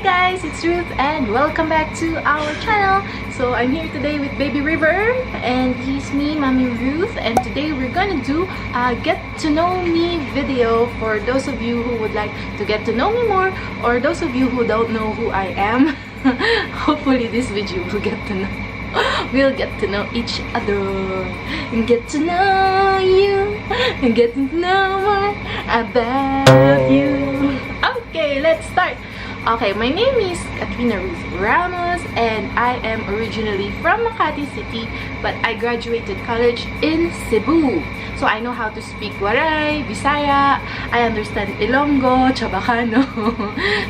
guys, it's Ruth and welcome back to our channel. So I'm here today with Baby River and he's me, Mommy Ruth, and today we're gonna do a get to know me video for those of you who would like to get to know me more or those of you who don't know who I am. Hopefully this video will get to know. We'll get to know each other and get to know you and get to know more about you. Okay, let's start. Okay, my name is Katrina Ruth Ramos and I am originally from Makati City, but I graduated college in Cebu. So I know how to speak Waray, Bisaya, I understand Ilonggo, Chabacano,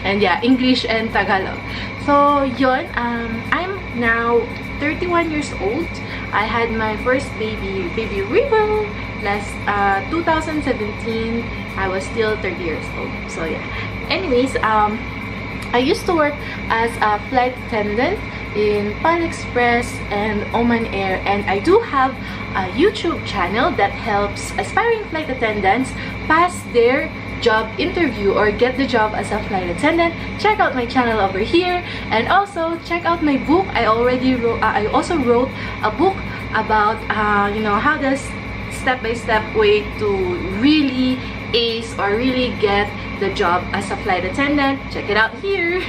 and yeah, English and Tagalog. So yun, I'm now 31 years old. I had my first baby, Baby River, last 2017. I was still 30 years old. So yeah. Anyways, I used to work as a flight attendant in Pan Express and Oman Air, and I do have a YouTube channel that helps aspiring flight attendants pass their job interview or get the job as a flight attendant. Check out my channel over here, and also check out my book. I also wrote a book about you know, how the step-by-step way to really ace or really get the job as a flight attendant. Check it out here.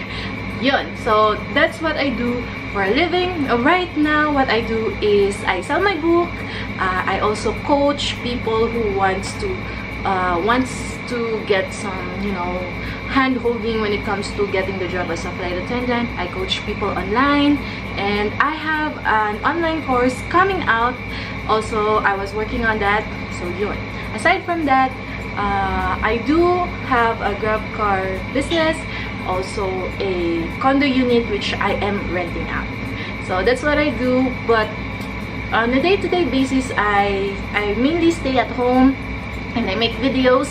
Yun. So that's what I do for a living. Right now, what I do is I sell my book. I also coach people who wants to get some, you know, hand-holding when it comes to getting the job as a flight attendant. I coach people online, and I have an online course coming out. Also, I was working on that. So yun. Aside from that, I do have a grab car business, also a condo unit which I am renting out. So that's what I do. But on a day-to-day basis, I mainly stay at home and I make videos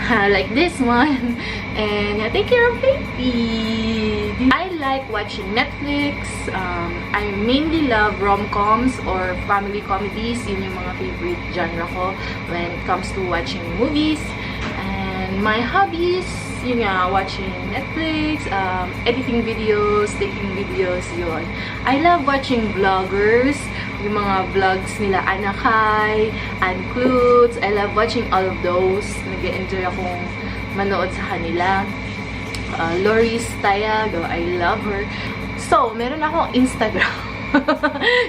like this one, and I take care of baby. I like watching Netflix. I mainly love rom-coms or family comedies. Yun yung mga favorite genre ko when it comes to watching movies. And my hobbies, yun nga, watching Netflix, editing videos, taking videos, yun. I love watching vloggers, yung mga vlogs nila Anakay, Ancludes. I love watching all of those. Nag-enjoy akong manood sa kanila. Loris Tayago, I love her. So, meron akong Instagram.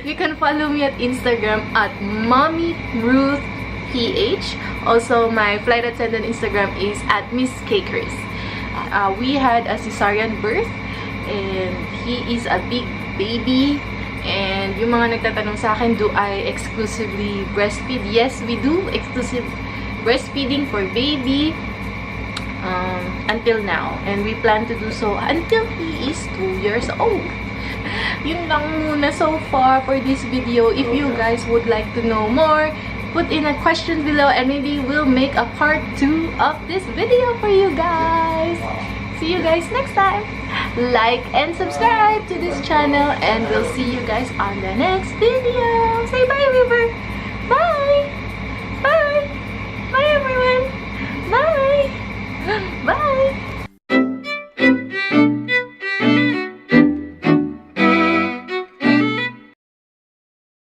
You can follow me at Instagram at Mommy Ruth PH. Also, my flight attendant Instagram is at Miss Cakers. We had a cesarean birth and he is a big baby. And yung mga nagtatanong sa akin, do I exclusively breastfeed? Yes, we do exclusive breastfeeding for baby until now. And we plan to do so until he is 2 years old. Yun lang muna so far for this video. If you guys would like to know more, put in a question below and maybe we'll make a part 2 of this video for you guys. See you guys next time. Like and subscribe to this channel and we'll see you guys on the next video. Say bye, River. Bye.